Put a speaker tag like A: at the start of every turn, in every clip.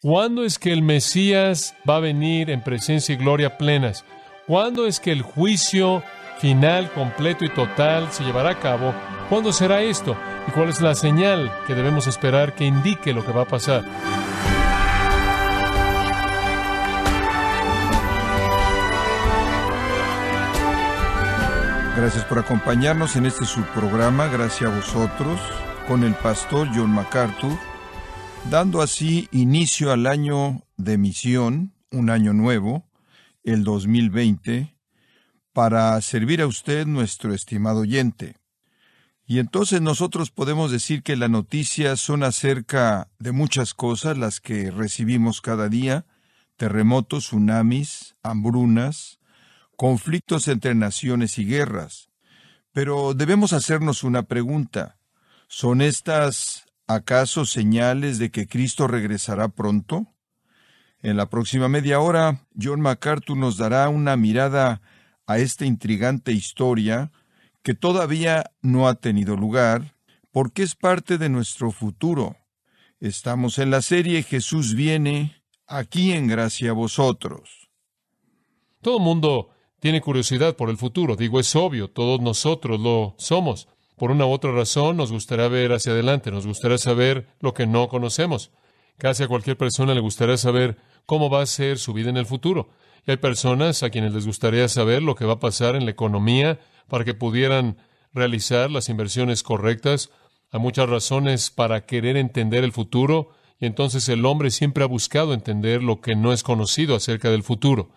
A: ¿Cuándo es que el Mesías va a venir en presencia y gloria plenas? ¿Cuándo es que el juicio final, completo y total se llevará a cabo? ¿Cuándo será esto? ¿Y cuál es la señal que debemos esperar que indique lo que va a pasar?
B: Gracias por acompañarnos en este subprograma, Gracias a vosotros, con el pastor John MacArthur, dando así inicio al año de misión, un año nuevo, el 2020, para servir a usted, nuestro estimado oyente. Y entonces nosotros podemos decir que las noticias son acerca de muchas cosas, las que recibimos cada día: terremotos, tsunamis, hambrunas, conflictos entre naciones y guerras. Pero debemos hacernos una pregunta: ¿son estas acaso señales de que Cristo regresará pronto? En la próxima media hora, John MacArthur nos dará una mirada a esta intrigante historia que todavía no ha tenido lugar, porque es parte de nuestro futuro. Estamos en la serie Jesús viene, aquí en Gracia a vosotros.
A: Todo mundo tiene curiosidad por el futuro. Digo, es obvio, todos nosotros lo somos. Por una u otra razón, nos gustaría ver hacia adelante, nos gustaría saber lo que no conocemos. Casi a cualquier persona le gustaría saber cómo va a ser su vida en el futuro. Y hay personas a quienes les gustaría saber lo que va a pasar en la economía para que pudieran realizar las inversiones correctas. Hay muchas razones para querer entender el futuro, y entonces el hombre siempre ha buscado entender lo que no es conocido acerca del futuro.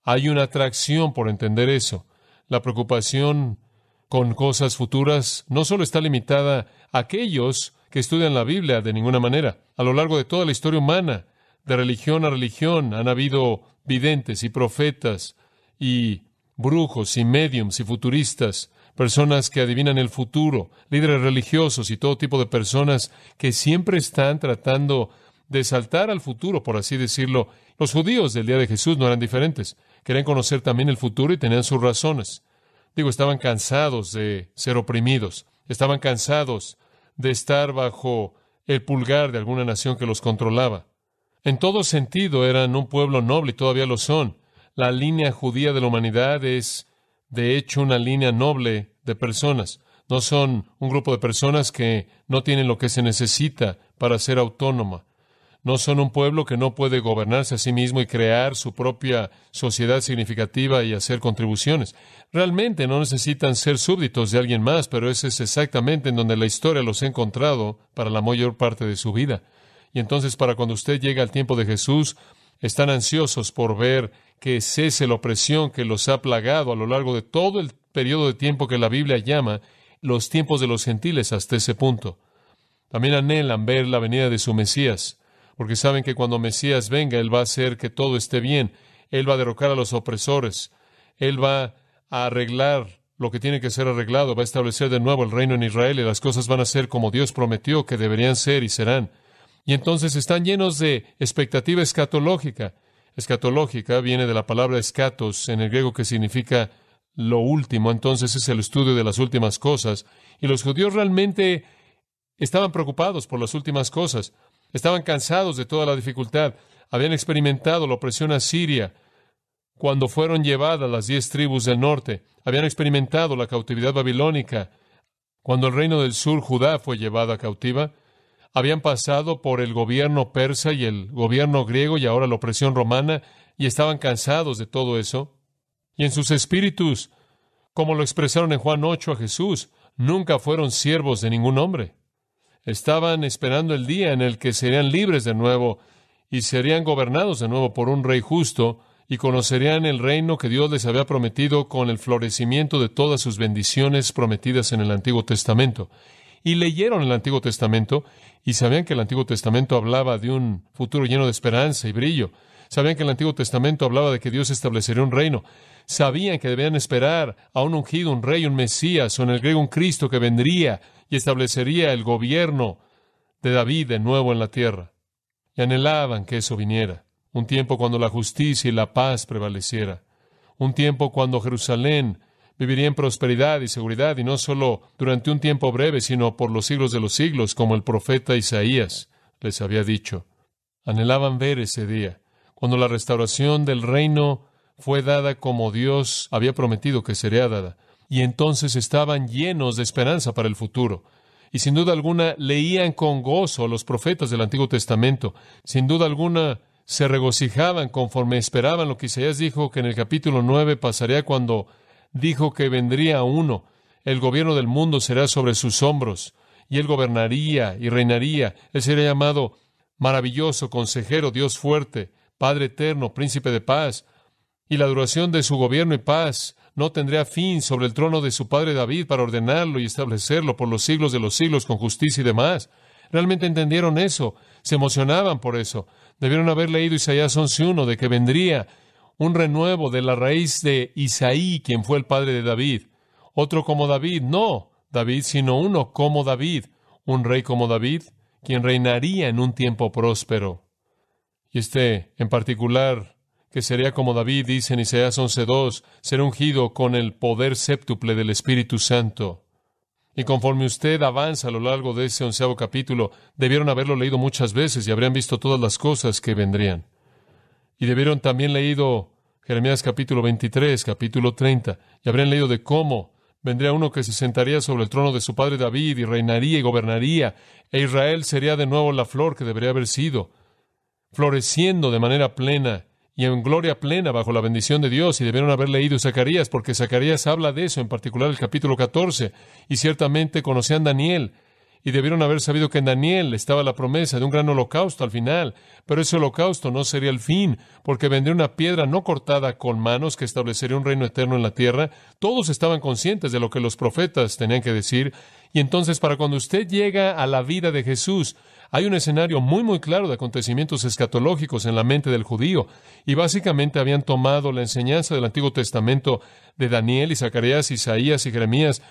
A: Hay una atracción por entender eso. La preocupación con cosas futuras no solo está limitada a aquellos que estudian la Biblia de ninguna manera. A lo largo de toda la historia humana, de religión a religión, han habido videntes y profetas y brujos y médiums y futuristas, personas que adivinan el futuro, líderes religiosos y todo tipo de personas que siempre están tratando de saltar al futuro, por así decirlo. Los judíos del día de Jesús no eran diferentes. Querían conocer también el futuro y tenían sus razones. Estaban cansados de ser oprimidos. Estaban cansados de estar bajo el pulgar de alguna nación que los controlaba. En todo sentido, eran un pueblo noble y todavía lo son. La línea judía de la humanidad es, de hecho, una línea noble de personas. No son un grupo de personas que no tienen lo que se necesita para ser autónoma. No son un pueblo que no puede gobernarse a sí mismo y crear su propia sociedad significativa y hacer contribuciones. Realmente no necesitan ser súbditos de alguien más, pero ese es exactamente en donde la historia los ha encontrado para la mayor parte de su vida. Y entonces, para cuando usted llega al tiempo de Jesús, están ansiosos por ver que cese la opresión que los ha plagado a lo largo de todo el periodo de tiempo que la Biblia llama los tiempos de los gentiles hasta ese punto. También anhelan ver la venida de su Mesías, porque saben que cuando Mesías venga, Él va a hacer que todo esté bien. Él va a derrocar a los opresores. Él va a arreglar lo que tiene que ser arreglado. Va a establecer de nuevo el reino en Israel y las cosas van a ser como Dios prometió que deberían ser y serán. Y entonces están llenos de expectativa escatológica. Escatológica viene de la palabra escatos, en el griego, que significa lo último. Entonces es el estudio de las últimas cosas. Y los judíos realmente estaban preocupados por las últimas cosas. Estaban cansados de toda la dificultad. Habían experimentado la opresión asiria cuando fueron llevadas las 10 tribus del norte. Habían experimentado la cautividad babilónica cuando el reino del sur, Judá, fue llevada cautiva. Habían pasado por el gobierno persa y el gobierno griego y ahora la opresión romana, y estaban cansados de todo eso. Y en sus espíritus, como lo expresaron en Juan 8 a Jesús, nunca fueron siervos de ningún hombre. Estaban esperando el día en el que serían libres de nuevo y serían gobernados de nuevo por un rey justo y conocerían el reino que Dios les había prometido con el florecimiento de todas sus bendiciones prometidas en el Antiguo Testamento. Y leyeron el Antiguo Testamento y sabían que el Antiguo Testamento hablaba de un futuro lleno de esperanza y brillo. Sabían que el Antiguo Testamento hablaba de que Dios establecería un reino. Sabían que debían esperar a un ungido, un rey, un Mesías, o en el griego un Cristo que vendría y establecería el gobierno de David de nuevo en la tierra. Y anhelaban que eso viniera. Un tiempo cuando la justicia y la paz prevaleciera. Un tiempo cuando Jerusalén viviría en prosperidad y seguridad, y no solo durante un tiempo breve, sino por los siglos de los siglos, como el profeta Isaías les había dicho. Anhelaban ver ese día, cuando la restauración del reino fue dada como Dios había prometido que sería dada. Y entonces estaban llenos de esperanza para el futuro. Y sin duda alguna leían con gozo a los profetas del Antiguo Testamento. Sin duda alguna se regocijaban conforme esperaban lo que Isaías dijo que en el capítulo 9 pasaría cuando dijo que vendría uno. El gobierno del mundo será sobre sus hombros, y él gobernaría y reinaría. Él sería llamado Maravilloso, Consejero, Dios fuerte, Padre eterno, Príncipe de paz. Y la duración de su gobierno y paz no tendría fin sobre el trono de su padre David para ordenarlo y establecerlo por los siglos de los siglos con justicia y demás. Realmente entendieron eso, se emocionaban por eso. Debieron haber leído Isaías 11:1 de que vendría un renuevo de la raíz de Isaí, quien fue el padre de David. Otro como David, no David, sino uno como David, un rey como David, quien reinaría en un tiempo próspero. Y en particular, que sería como David, dice en Isaías 11:2, será ungido con el poder séptuple del Espíritu Santo. Y conforme usted avanza a lo largo de ese 11º capítulo, debieron haberlo leído muchas veces y habrían visto todas las cosas que vendrían. Y debieron también leído Jeremías capítulo 23, capítulo 30, y habrían leído de cómo vendría uno que se sentaría sobre el trono de su padre David y reinaría y gobernaría, e Israel sería de nuevo la flor que debería haber sido, floreciendo de manera plena y en gloria plena bajo la bendición de Dios. Y debieron haber leído Zacarías, porque Zacarías habla de eso, en particular el capítulo 14, y ciertamente conocían Daniel, y debieron haber sabido que en Daniel estaba la promesa de un gran holocausto al final, pero ese holocausto no sería el fin, porque vendría una piedra no cortada con manos que establecería un reino eterno en la tierra. Todos estaban conscientes de lo que los profetas tenían que decir, y entonces para cuando usted llega a la vida de Jesús, hay un escenario muy claro de acontecimientos escatológicos en la mente del judío, y básicamente habían tomado la enseñanza del Antiguo Testamento de Daniel y Zacarías, Isaías y Jeremías,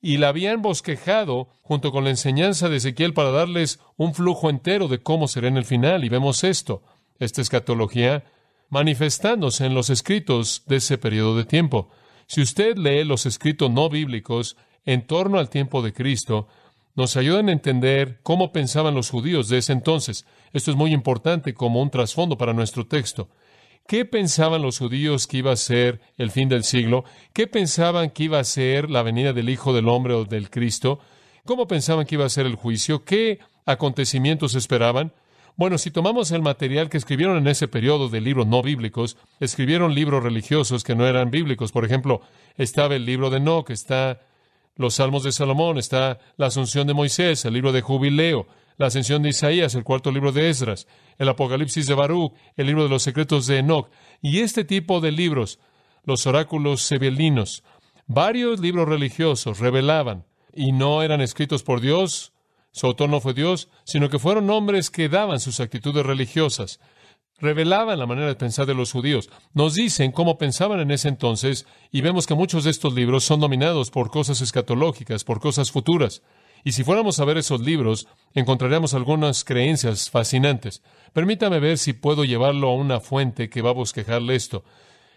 A: y la habían bosquejado junto con la enseñanza de Ezequiel para darles un flujo entero de cómo será en el final. Y vemos esta escatología manifestándose en los escritos de ese periodo de tiempo. Si usted lee los escritos no bíblicos en torno al tiempo de Cristo, nos ayudan a entender cómo pensaban los judíos de ese entonces. Esto es muy importante como un trasfondo para nuestro texto. ¿Qué pensaban los judíos que iba a ser el fin del siglo? ¿Qué pensaban que iba a ser la venida del Hijo del Hombre o del Cristo? ¿Cómo pensaban que iba a ser el juicio? ¿Qué acontecimientos esperaban? Bueno, si tomamos el material que escribieron en ese periodo de libros no bíblicos, escribieron libros religiosos que no eran bíblicos. Por ejemplo, estaba el libro de Enoc, está los Salmos de Salomón, está la Asunción de Moisés, el libro de Jubileo, la Ascensión de Isaías, el cuarto libro de Esdras, el Apocalipsis de Baruch, el libro de los secretos de Enoc, y este tipo de libros, los oráculos sebelinos, varios libros religiosos revelaban, y no eran escritos por Dios, su autor no fue Dios, sino que fueron hombres que daban sus actitudes religiosas, revelaban la manera de pensar de los judíos, nos dicen cómo pensaban en ese entonces, y vemos que muchos de estos libros son dominados por cosas escatológicas, por cosas futuras. Y si fuéramos a ver esos libros, encontraríamos algunas creencias fascinantes. Permítame ver si puedo llevarlo a una fuente que va a bosquejarle esto.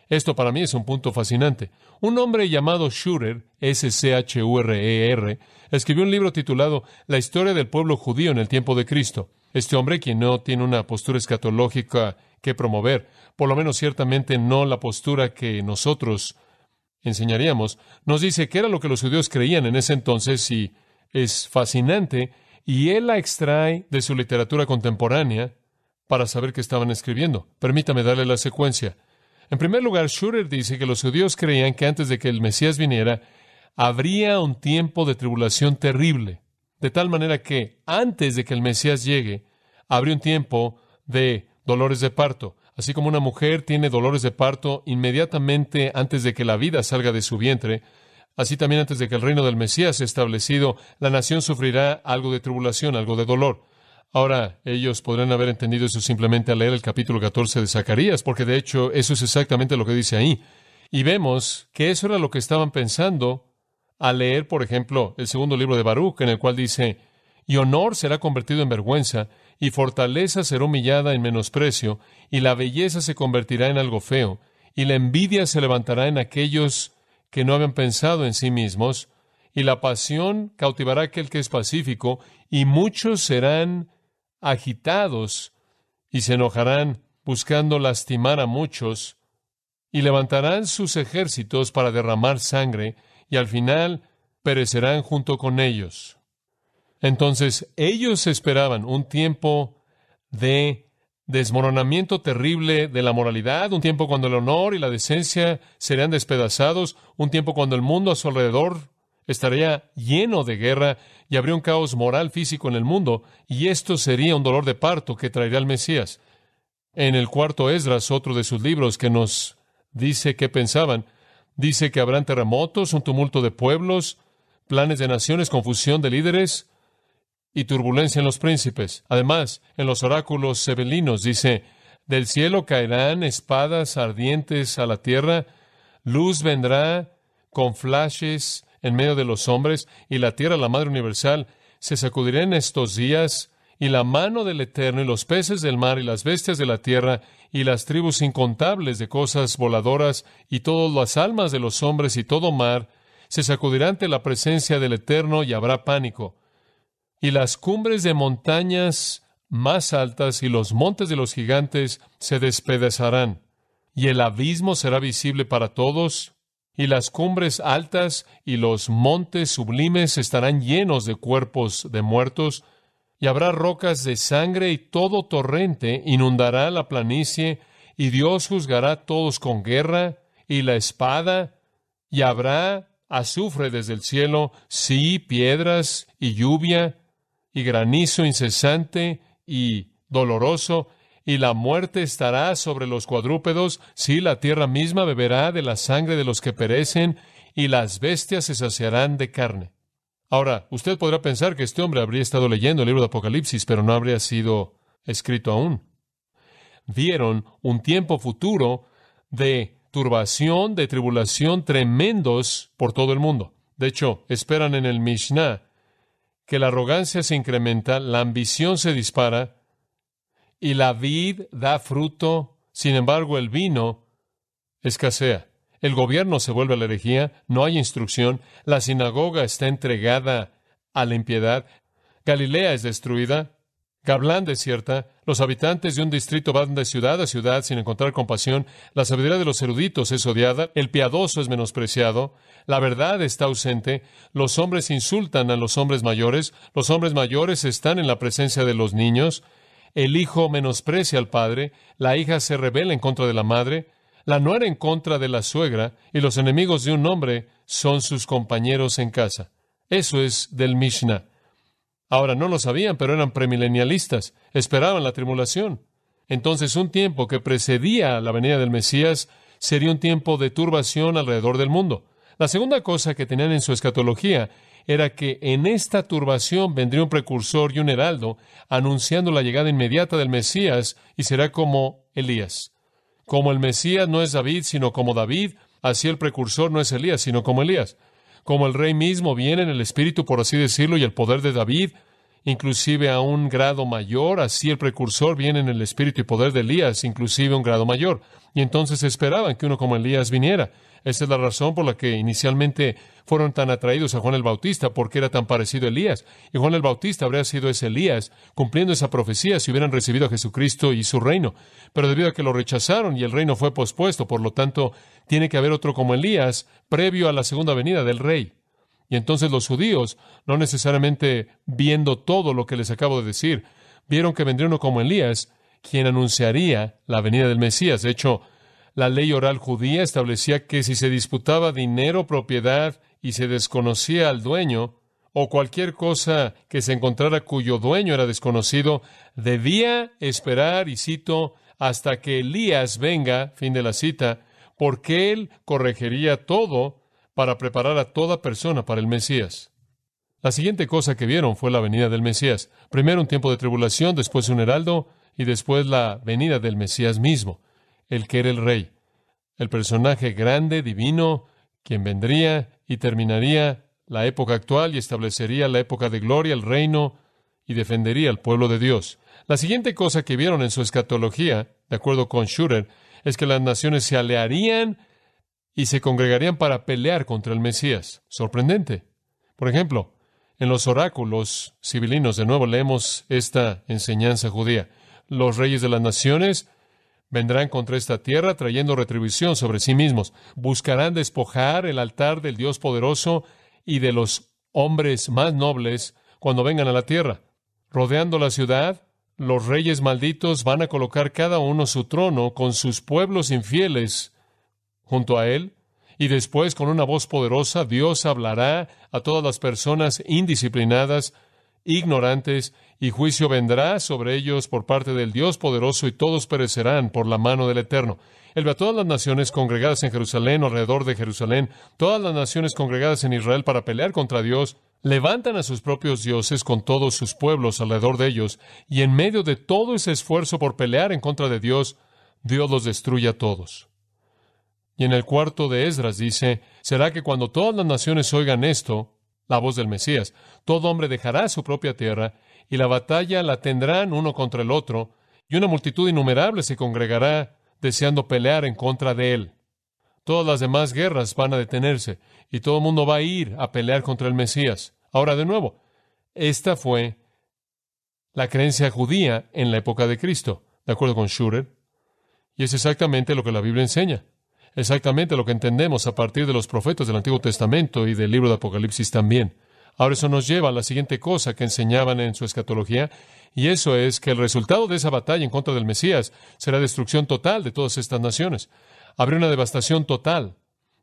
A: Esto para mí es un punto fascinante. Un hombre llamado Schurer, S-C-H-U-R-E-R, escribió un libro titulado La historia del pueblo judío en el tiempo de Cristo. Este hombre, quien no tiene una postura escatológica que promover, por lo menos ciertamente no la postura que nosotros enseñaríamos, nos dice que era lo que los judíos creían en ese entonces y es fascinante, y él la extrae de su literatura contemporánea para saber qué estaban escribiendo. Permítame darle la secuencia. En primer lugar, Schurer dice que los judíos creían que antes de que el Mesías viniera, habría un tiempo de tribulación terrible, de tal manera que antes de que el Mesías llegue, habría un tiempo de dolores de parto. Así como una mujer tiene dolores de parto inmediatamente antes de que la vida salga de su vientre, así también antes de que el reino del Mesías sea establecido, la nación sufrirá algo de tribulación, algo de dolor. Ahora, ellos podrán haber entendido eso simplemente al leer el capítulo 14 de Zacarías, porque de hecho eso es exactamente lo que dice ahí. Y vemos que eso era lo que estaban pensando al leer, por ejemplo, el segundo libro de Baruch, en el cual dice, y honor será convertido en vergüenza, y fortaleza será humillada en menosprecio, y la belleza se convertirá en algo feo, y la envidia se levantará en aquellos que no habían pensado en sí mismos, y la pasión cautivará a aquel que es pacífico, y muchos serán agitados y se enojarán buscando lastimar a muchos, y levantarán sus ejércitos para derramar sangre, y al final perecerán junto con ellos. Entonces, ellos esperaban un tiempo de desmoronamiento terrible de la moralidad, un tiempo cuando el honor y la decencia serían despedazados, un tiempo cuando el mundo a su alrededor estaría lleno de guerra y habría un caos moral físico en el mundo, y esto sería un dolor de parto que traería al Mesías. En el cuarto Esdras, otro de sus libros que nos dice qué pensaban, dice que habrán terremotos, un tumulto de pueblos, planes de naciones, confusión de líderes y turbulencia en los príncipes. Además, en los oráculos sebelinos dice, del cielo caerán espadas ardientes a la tierra, luz vendrá con flashes en medio de los hombres, y la tierra, la madre universal, se sacudirá en estos días, y la mano del Eterno, y los peces del mar, y las bestias de la tierra, y las tribus incontables de cosas voladoras, y todas las almas de los hombres, y todo mar, se sacudirán ante la presencia del Eterno, y habrá pánico. Y las cumbres de montañas más altas y los montes de los gigantes se despedazarán, y el abismo será visible para todos, y las cumbres altas y los montes sublimes estarán llenos de cuerpos de muertos, y habrá rocas de sangre, y todo torrente inundará la planicie, y Dios juzgará a todos con guerra y la espada, y habrá azufre desde el cielo, sí, piedras y lluvia, y granizo incesante y doloroso, y la muerte estará sobre los cuadrúpedos, sí, la tierra misma beberá de la sangre de los que perecen, y las bestias se saciarán de carne. Ahora, usted podrá pensar que este hombre habría estado leyendo el libro de Apocalipsis, pero no habría sido escrito aún. Vieron un tiempo futuro de turbación, de tribulación tremendos por todo el mundo. De hecho, esperan en el Mishnah que la arrogancia se incrementa, la ambición se dispara, y la vid da fruto, sin embargo el vino escasea. El gobierno se vuelve a la herejía, no hay instrucción, la sinagoga está entregada a la impiedad, Galilea es destruida, Gablán desierta, los habitantes de un distrito van de ciudad a ciudad sin encontrar compasión, la sabiduría de los eruditos es odiada, el piadoso es menospreciado, la verdad está ausente, los hombres insultan a los hombres mayores están en la presencia de los niños, el hijo menosprecia al padre, la hija se rebela en contra de la madre, la nuera en contra de la suegra, y los enemigos de un hombre son sus compañeros en casa. Eso es del Mishnah. Ahora, no lo sabían, pero eran premilenialistas, esperaban la tribulación. Entonces, un tiempo que precedía la venida del Mesías sería un tiempo de turbación alrededor del mundo. La segunda cosa que tenían en su escatología era que en esta turbación vendría un precursor y un heraldo anunciando la llegada inmediata del Mesías, y será como Elías. Como el Mesías no es David, sino como David, así el precursor no es Elías, sino como Elías. Como el rey mismo viene en el espíritu, por así decirlo, y el poder de David, inclusive a un grado mayor, así el precursor viene en el espíritu y poder de Elías, inclusive a un grado mayor. Y entonces esperaban que uno como Elías viniera. Esta es la razón por la que inicialmente fueron tan atraídos a Juan el Bautista, porque era tan parecido a Elías. Y Juan el Bautista habría sido ese Elías, cumpliendo esa profecía si hubieran recibido a Jesucristo y su reino. Pero debido a que lo rechazaron y el reino fue pospuesto, por lo tanto, tiene que haber otro como Elías previo a la segunda venida del rey. Y entonces los judíos, no necesariamente viendo todo lo que les acabo de decir, vieron que vendría uno como Elías, quien anunciaría la venida del Mesías. De hecho, la ley oral judía establecía que si se disputaba dinero, propiedad, y se desconocía al dueño, o cualquier cosa que se encontrara cuyo dueño era desconocido, debía esperar, y cito, hasta que Elías venga, fin de la cita, porque él corregiría todo para preparar a toda persona para el Mesías. La siguiente cosa que vieron fue la venida del Mesías. Primero un tiempo de tribulación, después un heraldo, y después la venida del Mesías mismo, el que era el rey, el personaje grande, divino, quien vendría y terminaría la época actual y establecería la época de gloria, el reino, y defendería al pueblo de Dios. La siguiente cosa que vieron en su escatología, de acuerdo con Schurer, es que las naciones se aliarían y se congregarían para pelear contra el Mesías. Sorprendente. Por ejemplo, en los oráculos sibilinos, de nuevo leemos esta enseñanza judía. Los reyes de las naciones vendrán contra esta tierra trayendo retribución sobre sí mismos. Buscarán despojar el altar del Dios poderoso y de los hombres más nobles cuando vengan a la tierra. Rodeando la ciudad, los reyes malditos van a colocar cada uno su trono con sus pueblos infieles junto a él, y después con una voz poderosa Dios hablará a todas las personas indisciplinadas, ignorantes, y juicio vendrá sobre ellos por parte del Dios poderoso, y todos perecerán por la mano del Eterno. Él ve a todas las naciones congregadas en Jerusalén, alrededor de Jerusalén, todas las naciones congregadas en Israel para pelear contra Dios, levantan a sus propios dioses con todos sus pueblos alrededor de ellos, y en medio de todo ese esfuerzo por pelear en contra de Dios, Dios los destruye a todos. Y en el cuarto de Esdras dice, será que cuando todas las naciones oigan esto, la voz del Mesías, todo hombre dejará su propia tierra, y la batalla la tendrán uno contra el otro, y una multitud innumerable se congregará deseando pelear en contra de él. Todas las demás guerras van a detenerse, y todo el mundo va a ir a pelear contra el Mesías. Ahora, de nuevo, esta fue la creencia judía en la época de Cristo, de acuerdo con Schurer, y es exactamente lo que la Biblia enseña. Exactamente lo que entendemos a partir de los profetas del Antiguo Testamento y del libro de Apocalipsis también. Ahora eso nos lleva a la siguiente cosa que enseñaban en su escatología, y eso es que el resultado de esa batalla en contra del Mesías será destrucción total de todas estas naciones. Habrá una devastación total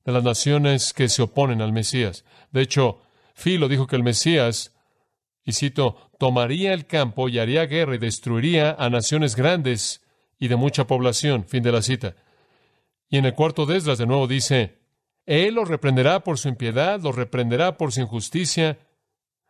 A: de las naciones que se oponen al Mesías. De hecho, Filo dijo que el Mesías, y cito, tomaría el campo y haría guerra y destruiría a naciones grandes y de mucha población. Fin de la cita. Y en el cuarto de Esdras de nuevo dice, Él los reprenderá por su impiedad, los reprenderá por su injusticia,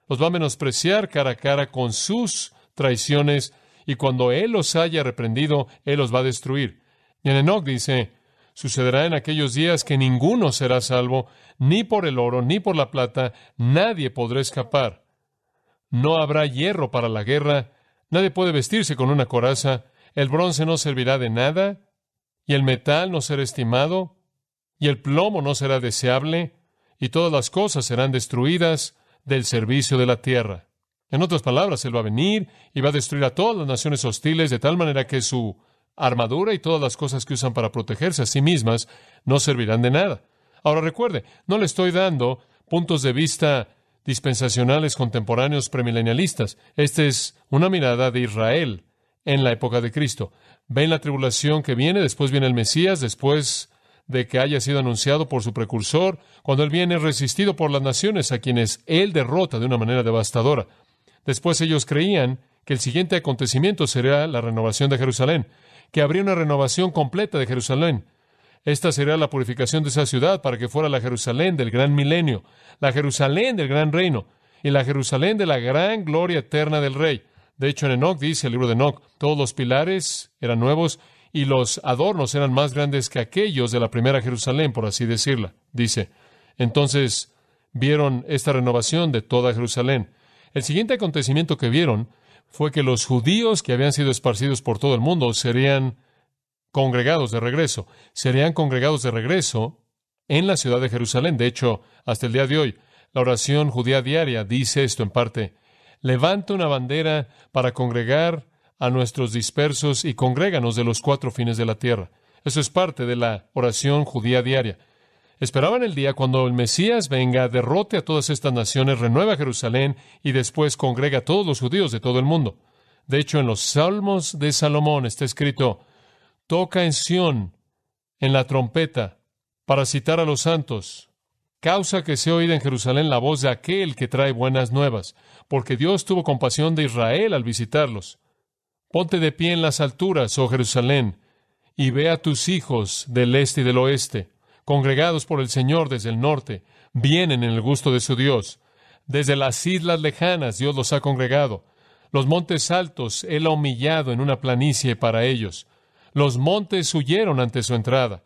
A: los va a menospreciar cara a cara con sus traiciones, y cuando Él los haya reprendido, Él los va a destruir. Y en Enoc dice, sucederá en aquellos días que ninguno será salvo, ni por el oro, ni por la plata, nadie podrá escapar. No habrá hierro para la guerra, nadie puede vestirse con una coraza, el bronce no servirá de nada, y el metal no será estimado, y el plomo no será deseable, y todas las cosas serán destruidas del servicio de la tierra. En otras palabras, Él va a venir y va a destruir a todas las naciones hostiles, de tal manera que su armadura y todas las cosas que usan para protegerse a sí mismas no servirán de nada. Ahora recuerde, no le estoy dando puntos de vista dispensacionales contemporáneos premilenialistas. Esta es una mirada de Israel en la época de Cristo. Ven la tribulación que viene, después viene el Mesías, después de que haya sido anunciado por su precursor, cuando Él viene resistido por las naciones a quienes Él derrota de una manera devastadora. Después ellos creían que el siguiente acontecimiento sería la renovación de Jerusalén, que habría una renovación completa de Jerusalén. Esta sería la purificación de esa ciudad para que fuera la Jerusalén del gran milenio, la Jerusalén del gran reino y la Jerusalén de la gran gloria eterna del Rey. De hecho, en Enoc dice el libro de Enoc, todos los pilares eran nuevos y los adornos eran más grandes que aquellos de la primera Jerusalén, por así decirla. Dice, entonces vieron esta renovación de toda Jerusalén. El siguiente acontecimiento que vieron fue que los judíos que habían sido esparcidos por todo el mundo serían congregados de regreso. Serían congregados de regreso en la ciudad de Jerusalén. De hecho, hasta el día de hoy, la oración judía diaria dice esto en parte: levanta una bandera para congregar a nuestros dispersos y congréganos de los cuatro fines de la tierra. Eso es parte de la oración judía diaria. Esperaban el día cuando el Mesías venga, derrote a todas estas naciones, renueva Jerusalén y después congrega a todos los judíos de todo el mundo. De hecho, en los Salmos de Salomón está escrito: toca en Sión en la trompeta para citar a los santos. Causa que se oída en Jerusalén la voz de aquel que trae buenas nuevas, porque Dios tuvo compasión de Israel al visitarlos. Ponte de pie en las alturas, oh Jerusalén, y ve a tus hijos del este y del oeste, congregados por el Señor desde el norte, vienen en el gusto de su Dios. Desde las islas lejanas Dios los ha congregado. Los montes altos Él ha humillado en una planicie para ellos. Los montes huyeron ante su entrada.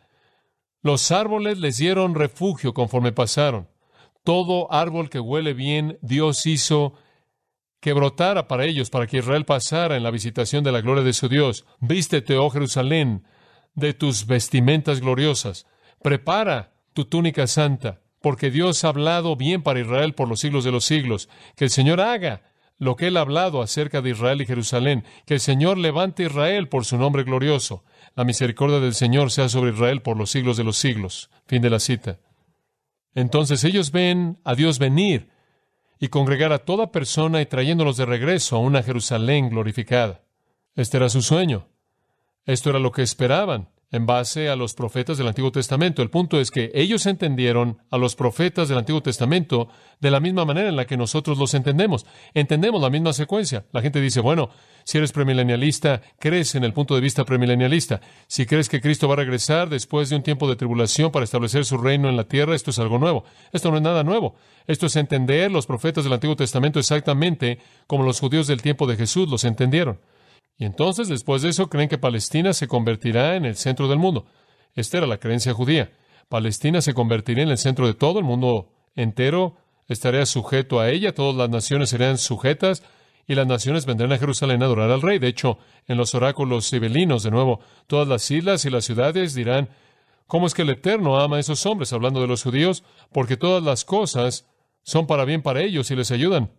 A: Los árboles les dieron refugio conforme pasaron. Todo árbol que huele bien, Dios hizo que brotara para ellos, para que Israel pasara en la visitación de la gloria de su Dios. Vístete, oh Jerusalén, de tus vestimentas gloriosas. Prepara tu túnica santa, porque Dios ha hablado bien para Israel por los siglos de los siglos. Que el Señor haga lo que Él ha hablado acerca de Israel y Jerusalén, que el Señor levante a Israel por su nombre glorioso. La misericordia del Señor sea sobre Israel por los siglos de los siglos. Fin de la cita. Entonces ellos ven a Dios venir y congregar a toda persona y trayéndolos de regreso a una Jerusalén glorificada. Este era su sueño. Esto era lo que esperaban en base a los profetas del Antiguo Testamento. El punto es que ellos entendieron a los profetas del Antiguo Testamento de la misma manera en la que nosotros los entendemos. Entendemos la misma secuencia. La gente dice, bueno, si eres premilenialista, crees en el punto de vista premilenialista. Si crees que Cristo va a regresar después de un tiempo de tribulación para establecer su reino en la tierra, esto es algo nuevo. Esto no es nada nuevo. Esto es entender los profetas del Antiguo Testamento exactamente como los judíos del tiempo de Jesús los entendieron. Y entonces, después de eso, creen que Palestina se convertirá en el centro del mundo. Esta era la creencia judía. Palestina se convertiría en el centro de todo, el mundo entero estaría sujeto a ella, todas las naciones serían sujetas, y las naciones vendrán a Jerusalén a adorar al rey. De hecho, en los oráculos sibelinos, de nuevo, todas las islas y las ciudades dirán, ¿cómo es que el Eterno ama a esos hombres? Hablando de los judíos, porque todas las cosas son para bien para ellos y les ayudan.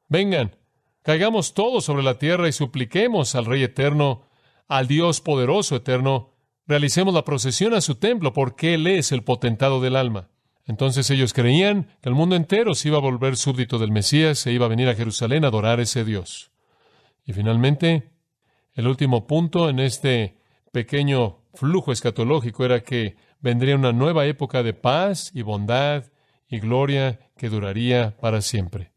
A: Vengan. Caigamos todos sobre la tierra y supliquemos al Rey eterno, al Dios poderoso eterno. Realicemos la procesión a su templo, porque Él es el potentado del alma. Entonces ellos creían que el mundo entero se iba a volver súbdito del Mesías, se iba a venir a Jerusalén a adorar a ese Dios. Y finalmente, el último punto en este pequeño flujo escatológico era que vendría una nueva época de paz y bondad y gloria que duraría para siempre.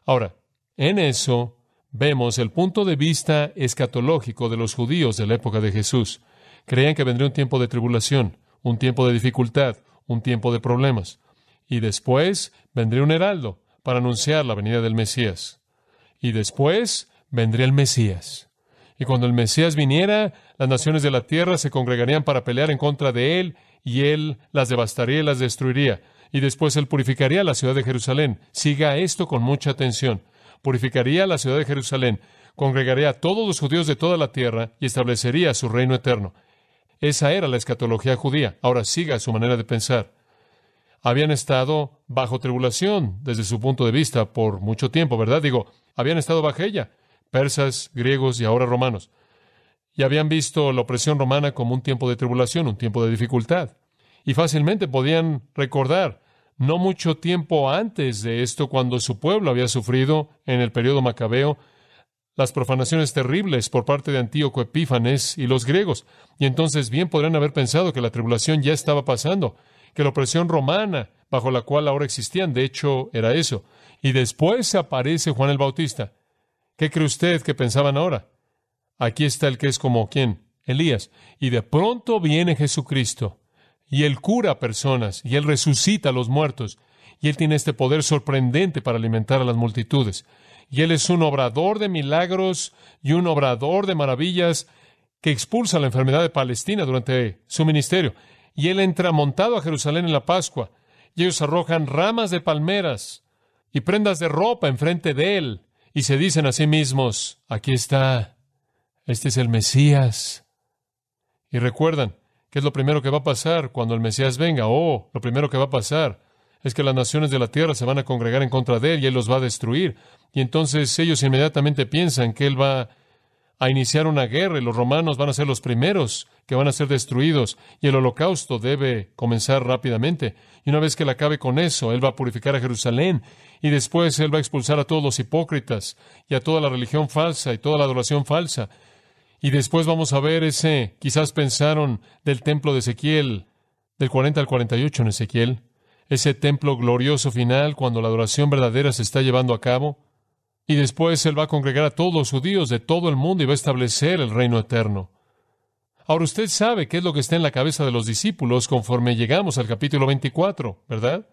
A: Ahora, en eso vemos el punto de vista escatológico de los judíos de la época de Jesús. Creían que vendría un tiempo de tribulación, un tiempo de dificultad, un tiempo de problemas. Y después vendría un heraldo para anunciar la venida del Mesías. Y después vendría el Mesías. Y cuando el Mesías viniera, las naciones de la tierra se congregarían para pelear en contra de Él, y Él las devastaría y las destruiría. Y después Él purificaría la ciudad de Jerusalén. Siga esto con mucha atención. Purificaría la ciudad de Jerusalén, congregaría a todos los judíos de toda la tierra y establecería su reino eterno. Esa era la escatología judía. Ahora siga su manera de pensar. Habían estado bajo tribulación desde su punto de vista por mucho tiempo, ¿verdad? Habían estado bajo ella, persas, griegos y ahora romanos. Y habían visto la opresión romana como un tiempo de tribulación, un tiempo de dificultad. Y fácilmente podían recordar no mucho tiempo antes de esto, cuando su pueblo había sufrido en el período macabeo las profanaciones terribles por parte de Antíoco Epífanes y los griegos. Y entonces bien podrían haber pensado que la tribulación ya estaba pasando, que la opresión romana bajo la cual ahora existían, de hecho, era eso. Y después aparece Juan el Bautista. ¿Qué cree usted que pensaban ahora? Aquí está el que es como, ¿quién? Elías. Y de pronto viene Jesucristo. Y Él cura a personas, y Él resucita a los muertos, y Él tiene este poder sorprendente para alimentar a las multitudes. Y Él es un obrador de milagros y un obrador de maravillas que expulsa la enfermedad de Palestina durante su ministerio. Y Él entra montado a Jerusalén en la Pascua, y ellos arrojan ramas de palmeras y prendas de ropa enfrente de Él, y se dicen a sí mismos, aquí está, este es el Mesías. Y recuerdan, ¿qué es lo primero que va a pasar cuando el Mesías venga? Lo primero que va a pasar es que las naciones de la tierra se van a congregar en contra de Él y Él los va a destruir. Y entonces ellos inmediatamente piensan que Él va a iniciar una guerra y los romanos van a ser los primeros que van a ser destruidos y el holocausto debe comenzar rápidamente. Y una vez que Él acabe con eso, Él va a purificar a Jerusalén y después Él va a expulsar a todos los hipócritas y a toda la religión falsa y toda la adoración falsa. Y después vamos a ver quizás pensaron del templo de Ezequiel, del 40 al 48 en Ezequiel, ese templo glorioso final cuando la adoración verdadera se está llevando a cabo. Y después Él va a congregar a todos los judíos de todo el mundo y va a establecer el reino eterno. Ahora usted sabe qué es lo que está en la cabeza de los discípulos conforme llegamos al capítulo 24, ¿verdad?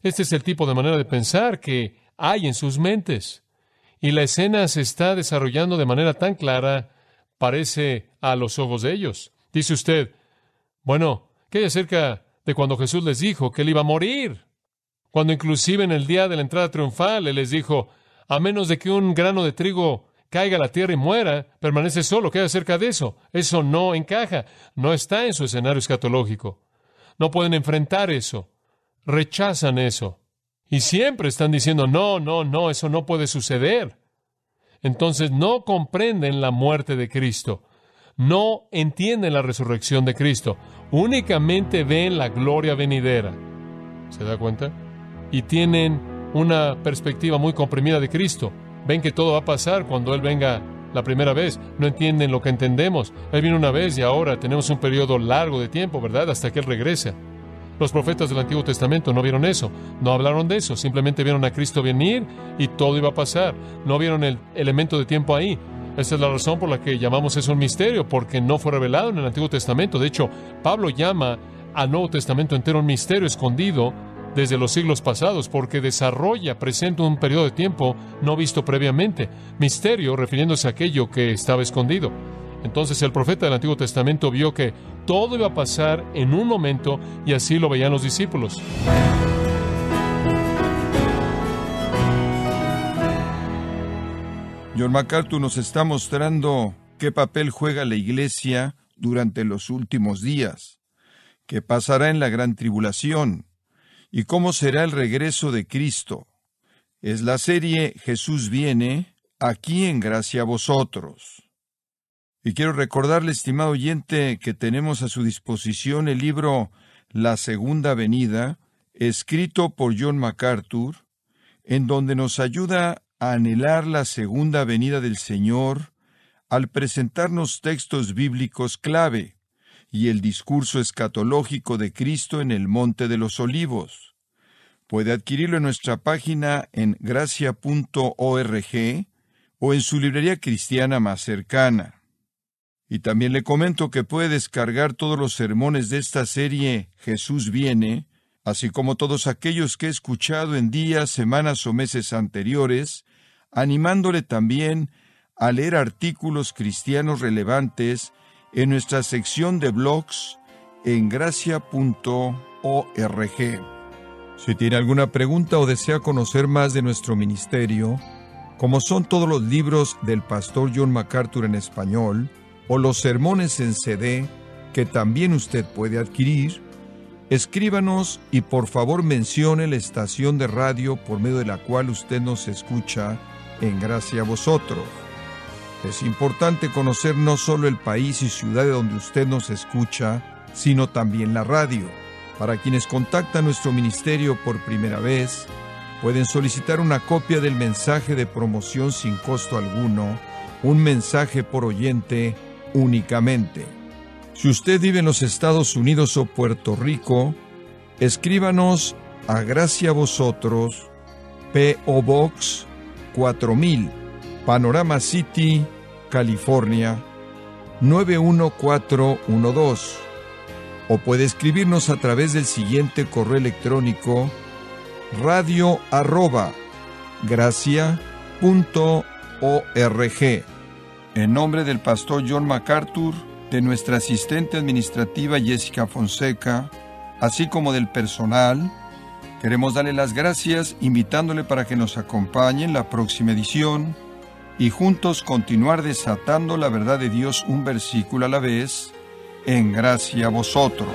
A: Este es el tipo de manera de pensar que hay en sus mentes. Y la escena se está desarrollando de manera tan clara, parece a los ojos de ellos. Dice usted, bueno, ¿qué hay acerca de cuando Jesús les dijo que Él iba a morir? Cuando inclusive en el día de la entrada triunfal Él les dijo, a menos de que un grano de trigo caiga a la tierra y muera, permanece solo. ¿Qué hay acerca de eso? Eso no encaja, no está en su escenario escatológico. No pueden enfrentar eso, rechazan eso. Y siempre están diciendo, no, eso no puede suceder. Entonces no comprenden la muerte de Cristo. No entienden la resurrección de Cristo. Únicamente ven la gloria venidera. ¿Se da cuenta? Y tienen una perspectiva muy comprimida de Cristo. Ven que todo va a pasar cuando Él venga la primera vez. No entienden lo que entendemos. Él vino una vez y ahora tenemos un periodo largo de tiempo, ¿verdad? Hasta que Él regrese. Los profetas del Antiguo Testamento no vieron eso, no hablaron de eso, simplemente vieron a Cristo venir y todo iba a pasar. No vieron el elemento de tiempo ahí. Esa es la razón por la que llamamos eso un misterio, porque no fue revelado en el Antiguo Testamento. De hecho, Pablo llama al Nuevo Testamento entero un misterio escondido desde los siglos pasados, porque presenta un periodo de tiempo no visto previamente. Misterio refiriéndose a aquello que estaba escondido. Entonces el profeta del Antiguo Testamento vio que todo iba a pasar en un momento y así lo veían los discípulos.
B: John MacArthur nos está mostrando qué papel juega la Iglesia durante los últimos días, qué pasará en la gran tribulación y cómo será el regreso de Cristo. Es la serie Jesús viene, aquí en Gracia a Vosotros. Y quiero recordarle, estimado oyente, que tenemos a su disposición el libro La Segunda Venida, escrito por John MacArthur, en donde nos ayuda a anhelar la segunda venida del Señor al presentarnos textos bíblicos clave y el discurso escatológico de Cristo en el Monte de los Olivos. Puede adquirirlo en nuestra página en gracia.org o en su librería cristiana más cercana. Y también le comento que puede descargar todos los sermones de esta serie Jesús viene, así como todos aquellos que he escuchado en días, semanas o meses anteriores, animándole también a leer artículos cristianos relevantes en nuestra sección de blogs en gracia.org. Si tiene alguna pregunta o desea conocer más de nuestro ministerio, como son todos los libros del pastor John MacArthur en español, o los sermones en CD, que también usted puede adquirir, escríbanos y por favor mencione la estación de radio por medio de la cual usted nos escucha en Gracia a Vosotros. Es importante conocer no solo el país y ciudad de donde usted nos escucha, sino también la radio. Para quienes contactan nuestro ministerio por primera vez, pueden solicitar una copia del mensaje de promoción sin costo alguno, un mensaje por oyente únicamente. Si usted vive en los Estados Unidos o Puerto Rico, escríbanos a Gracia a Vosotros, P.O. Box 4000, Panorama City, California, 91412. O puede escribirnos a través del siguiente correo electrónico: radio@gracia.org. En nombre del pastor John MacArthur, de nuestra asistente administrativa Jessica Fonseca, así como del personal, queremos darle las gracias invitándole para que nos acompañe en la próxima edición y juntos continuar desatando la verdad de Dios un versículo a la vez en Gracia a Vosotros.